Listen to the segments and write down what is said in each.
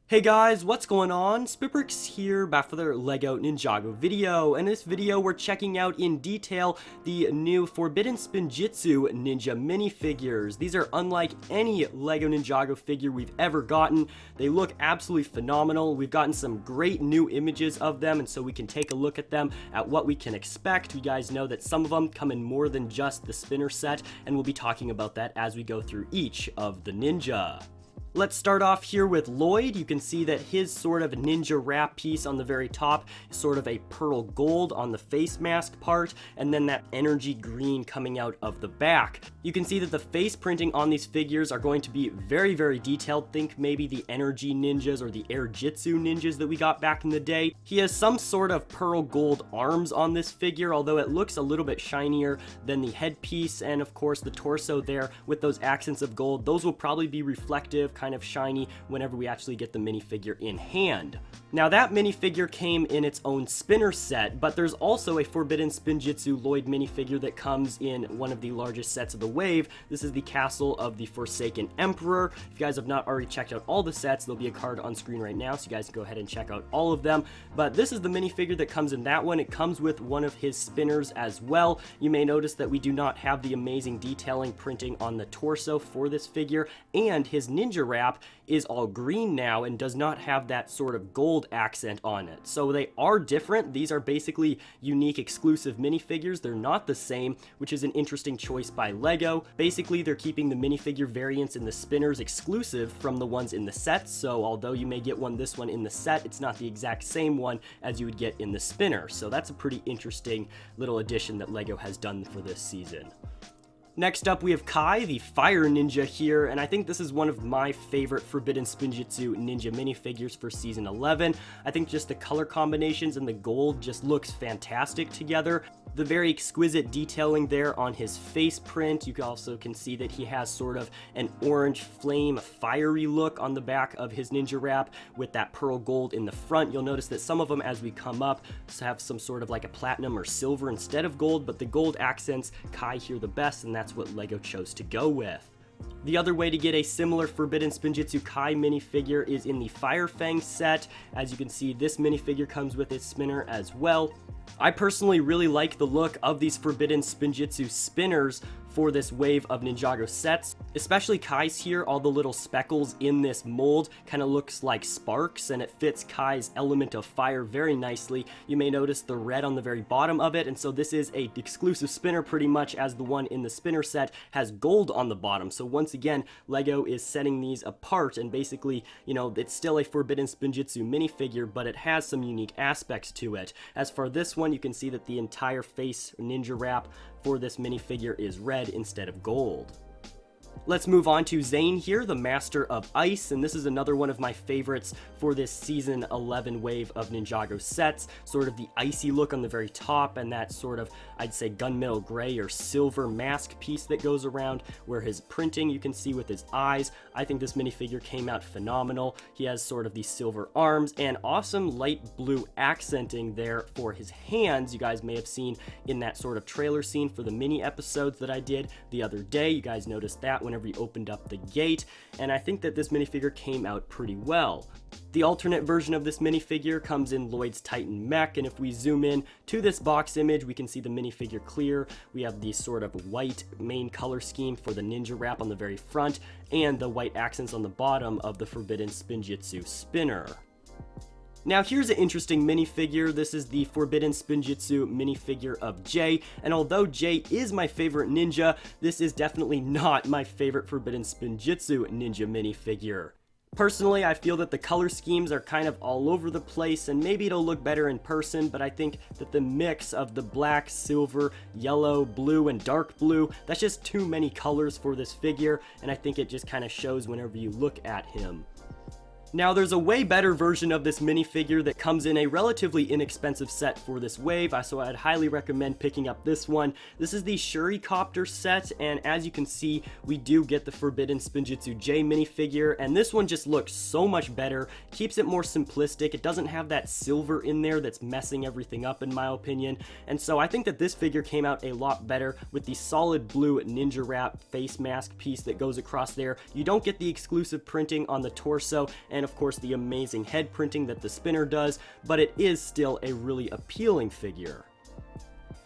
Hey guys, what's going on? SpitBrix here, back for their LEGO Ninjago video. In this video, we're checking out in detail the new Forbidden Spinjitzu Ninja Minifigures. These are unlike any LEGO Ninjago figure we've ever gotten. They look absolutely phenomenal. We've gotten some great new images of them, and so we can take a look at them, at what we can expect. You guys know that some of them come in more than just the spinner set, and we'll be talking about that as we go through each of the ninja. Let's start off here with Lloyd. You can see that his sort of ninja wrap piece on the very top is sort of a pearl gold on the face mask part, and then that energy green coming out of the back. You can see that the face printing on these figures are going to be very, very detailed. Think maybe the energy ninjas or the air jitsu ninjas that we got back in the day. He has some sort of pearl gold arms on this figure, although it looks a little bit shinier than the headpiece, and of course the torso there with those accents of gold. Those will probably be reflective, kind of shiny whenever we actually get the minifigure in hand. Now that minifigure came in its own spinner set, but there's also a Forbidden Spinjitzu Lloyd minifigure that comes in one of the largest sets of the wave. This is the Castle of the Forsaken Emperor. If you guys have not already checked out all the sets, there'll be a card on screen right now, so you guys can go ahead and check out all of them. But this is the minifigure that comes in that one. It comes with one of his spinners as well. You may notice that we do not have the amazing detailing printing on the torso for this figure, and his ninja wrap is all green now and does not have that sort of gold accent on it. So they are different. These are basically unique exclusive minifigures. They're not the same, which is an interesting choice by LEGO. Basically, they're keeping the minifigure variants in the spinners exclusive from the ones in the sets. So although you may get this one in the set, it's not the exact same one as you would get in the spinner. So that's a pretty interesting little addition that LEGO has done for this season. Next up, we have Kai, the Fire Ninja here, and I think this is one of my favorite Forbidden Spinjitzu Ninja minifigures for Season 11. I think just the color combinations and the gold just looks fantastic together. The very exquisite detailing there on his face print. You also can see that he has sort of an orange flame fiery look on the back of his ninja wrap with that pearl gold in the front. You'll notice that some of them as we come up have some sort of like a platinum or silver instead of gold, but the gold accents Kai here the best, and that's what LEGO chose to go with. The other way to get a similar Forbidden Spinjitzu Kai minifigure is in the Fire Fang set. As you can see, this minifigure comes with its spinner as well. I personally really like the look of these Forbidden Spinjitzu spinners for this wave of Ninjago sets, especially Kai's here. All the little speckles in this mold kind of looks like sparks, and it fits Kai's element of fire very nicely. You may notice the red on the very bottom of it, and so this is a exclusive spinner pretty much, as the one in the spinner set has gold on the bottom. So once again, LEGO is setting these apart, and basically, you know, it's still a Forbidden Spinjitzu minifigure, but it has some unique aspects to it. As for this one, you can see that the entire face ninja wrap for this minifigure is red instead of gold. Let's move on to Zane here, the Master of Ice, and this is another one of my favorites for this Season 11 wave of Ninjago sets. Sort of the icy look on the very top, and that sort of, I'd say, gunmetal gray or silver mask piece that goes around where his printing you can see with his eyes. I think this minifigure came out phenomenal. He has sort of these silver arms and awesome light blue accenting there for his hands. You guys may have seen in that sort of trailer scene for the mini episodes that I did the other day. You guys noticed that whenever he opened up the gate, and I think that this minifigure came out pretty well. The alternate version of this minifigure comes in Lloyd's Titan mech, and if we zoom in to this box image, we can see the minifigure clear. We have the sort of white main color scheme for the ninja wrap on the very front, and the white accents on the bottom of the Forbidden Spinjitzu spinner. Now here's an interesting minifigure. This is the Forbidden Spinjitzu minifigure of Jay, and although Jay is my favorite ninja, this is definitely not my favorite Forbidden Spinjitzu ninja minifigure. Personally, I feel that the color schemes are kind of all over the place, and maybe it'll look better in person, but I think that the mix of the black, silver, yellow, blue, and dark blue, that's just too many colors for this figure, and I think it just kind of shows whenever you look at him. Now there's a way better version of this minifigure that comes in a relatively inexpensive set for this wave, so I'd highly recommend picking up this one. This is the Shuricopter set, and as you can see, we do get the Forbidden Spinjitzu Jay minifigure, and this one just looks so much better, keeps it more simplistic. It doesn't have that silver in there that's messing everything up in my opinion, and so I think that this figure came out a lot better with the solid blue ninja wrap face mask piece that goes across there. You don't get the exclusive printing on the torso, and of course, the amazing head printing that the spinner does, but it is still a really appealing figure.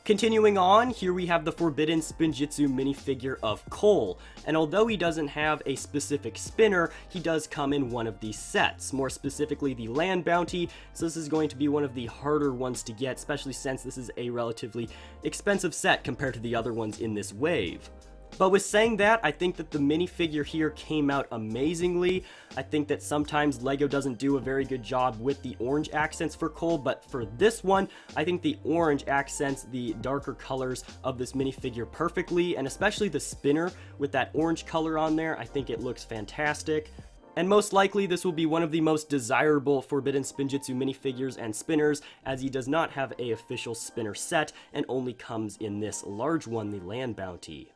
Continuing on, here we have the Forbidden Spinjitzu minifigure of Cole, and although he doesn't have a specific spinner, he does come in one of these sets, more specifically the Land Bounty, so this is going to be one of the harder ones to get, especially since this is a relatively expensive set compared to the other ones in this wave. But with saying that, I think that the minifigure here came out amazingly. I think that sometimes LEGO doesn't do a very good job with the orange accents for Cole, but for this one, I think the orange accents the darker colors of this minifigure perfectly, and especially the spinner with that orange color on there, I think it looks fantastic. And most likely this will be one of the most desirable Forbidden Spinjitzu minifigures and spinners, as he does not have an official spinner set and only comes in this large one, the Land Bounty.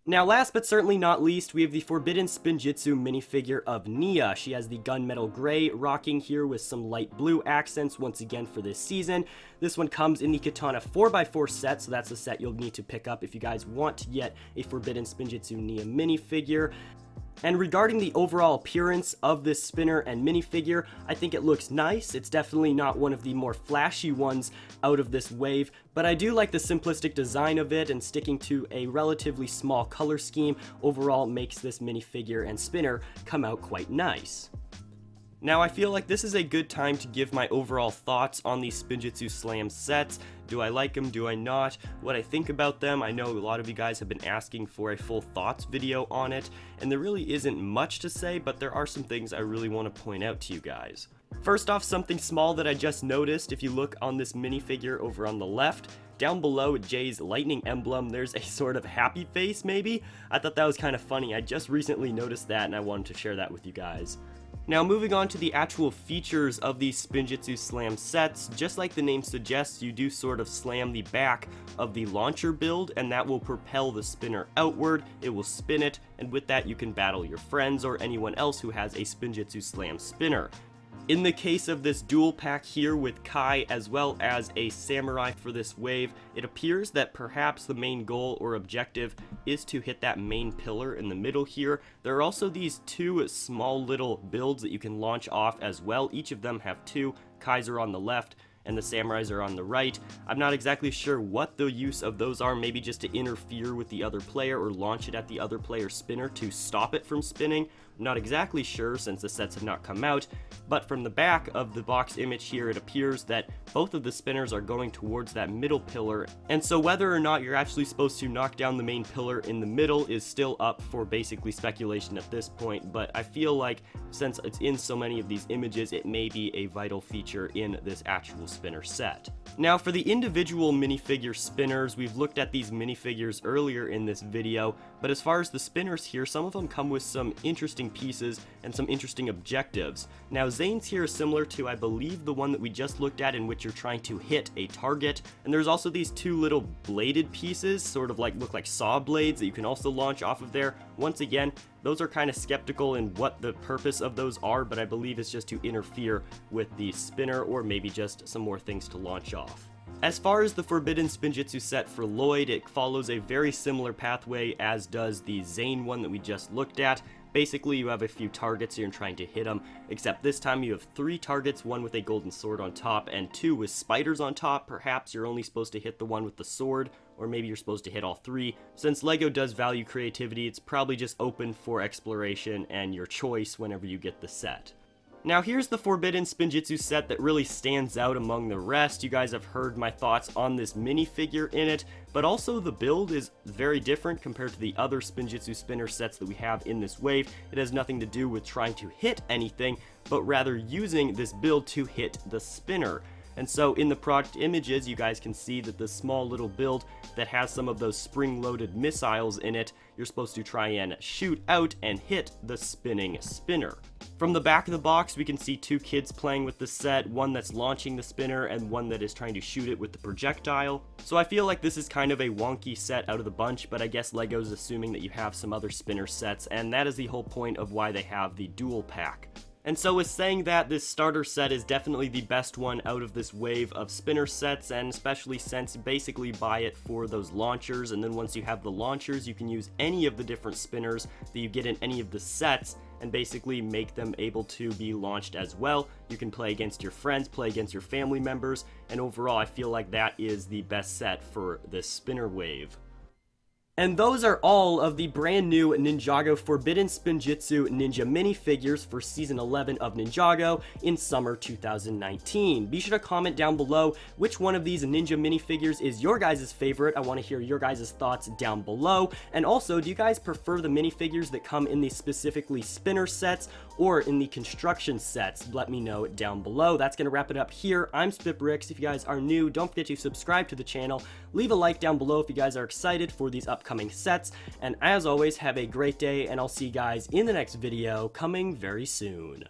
Now last but certainly not least, we have the Forbidden Spinjitzu minifigure of Nya. She has the gunmetal gray rocking here with some light blue accents once again for this season. This one comes in the Katana 4x4 set, so that's a set you'll need to pick up if you guys want to get a Forbidden Spinjitzu Nya minifigure. And regarding the overall appearance of this spinner and minifigure, I think it looks nice. It's definitely not one of the more flashy ones out of this wave, but I do like the simplistic design of it, and sticking to a relatively small color scheme overall makes this minifigure and spinner come out quite nice. Now I feel like this is a good time to give my overall thoughts on these Spinjitzu Slam sets. Do I like them? Do I not? What I think about them? I know a lot of you guys have been asking for a full thoughts video on it, and there really isn't much to say, but there are some things I really want to point out to you guys. First off, something small that I just noticed. If you look on this minifigure over on the left, down below Jay's lightning emblem, there's a sort of happy face maybe. I thought that was kind of funny. I just recently noticed that and I wanted to share that with you guys. Now moving on to the actual features of these Spinjitzu Slam sets, just like the name suggests, you do sort of slam the back of the launcher build, and that will propel the spinner outward. It will spin it, and with that you can battle your friends or anyone else who has a Spinjitzu Slam spinner. In the case of this dual pack here with Kai as well as a samurai for this wave, it appears that perhaps the main goal or objective is to hit that main pillar in the middle here. There are also these two small little builds that you can launch off as well. Each of them have two. Kai's are on the left and the samurais are on the right. I'm not exactly sure what the use of those are, maybe just to interfere with the other player or launch it at the other player's spinner to stop it from spinning. I'm not exactly sure since the sets have not come out, but from the back of the box image here it appears that both of the spinners are going towards that middle pillar, and so whether or not you're actually supposed to knock down the main pillar in the middle is still up for basically speculation at this point, but I feel like since it's in so many of these images, it may be a vital feature in this actual spinner set. Now for the individual minifigure spinners, we've looked at these minifigures earlier in this video, but as far as the spinners here, some of them come with some interesting pieces and some interesting objectives. Now Zane's here is similar to, I believe, the one that we just looked at, in which you're trying to hit a target, and there's also these two little bladed pieces, sort of like look like saw blades, that you can also launch off of there. Once again, those are kind of skeptical in what the purpose of those are, but I believe it's just to interfere with the spinner or maybe just some more things to launch off. As far as the Forbidden Spinjitzu set for Lloyd, it follows a very similar pathway as does the Zane one that we just looked at. Basically, you have a few targets here and trying to hit them, except this time you have 3 targets, one with a golden sword on top and 2 with spiders on top. Perhaps you're only supposed to hit the one with the sword, or maybe you're supposed to hit all 3. Since LEGO does value creativity, it's probably just open for exploration and your choice whenever you get the set. Now here's the Forbidden Spinjitzu set that really stands out among the rest. You guys have heard my thoughts on this minifigure in it, but also the build is very different compared to the other Spinjitzu spinner sets that we have in this wave. It has nothing to do with trying to hit anything, but rather using this build to hit the spinner. And so in the product images, you guys can see that the small little build that has some of those spring-loaded missiles in it, you're supposed to try and shoot out and hit the spinning spinner. From the back of the box, we can see 2 kids playing with the set, one that's launching the spinner and one that is trying to shoot it with the projectile. So I feel like this is kind of a wonky set out of the bunch, but I guess LEGO's assuming that you have some other spinner sets, and that is the whole point of why they have the dual pack. And so with saying that, this starter set is definitely the best one out of this wave of spinner sets, and especially since you basically buy it for those launchers, and then once you have the launchers, you can use any of the different spinners that you get in any of the sets, and basically make them able to be launched as well. You can play against your friends, play against your family members, and overall I feel like that is the best set for this spinner wave. And those are all of the brand new Ninjago Forbidden Spinjitzu Ninja Minifigures for Season 11 of Ninjago in summer 2019. Be sure to comment down below which one of these Ninja Minifigures is your guys' favorite. I want to hear your guys' thoughts down below. And also, do you guys prefer the minifigures that come in the specifically spinner sets or in the construction sets? Let me know down below. That's going to wrap it up here. I'm SpitBrix. If you guys are new, don't forget to subscribe to the channel. Leave a like down below if you guys are excited for these upcoming sets, and as always, have a great day, and I'll see you guys in the next video coming very soon.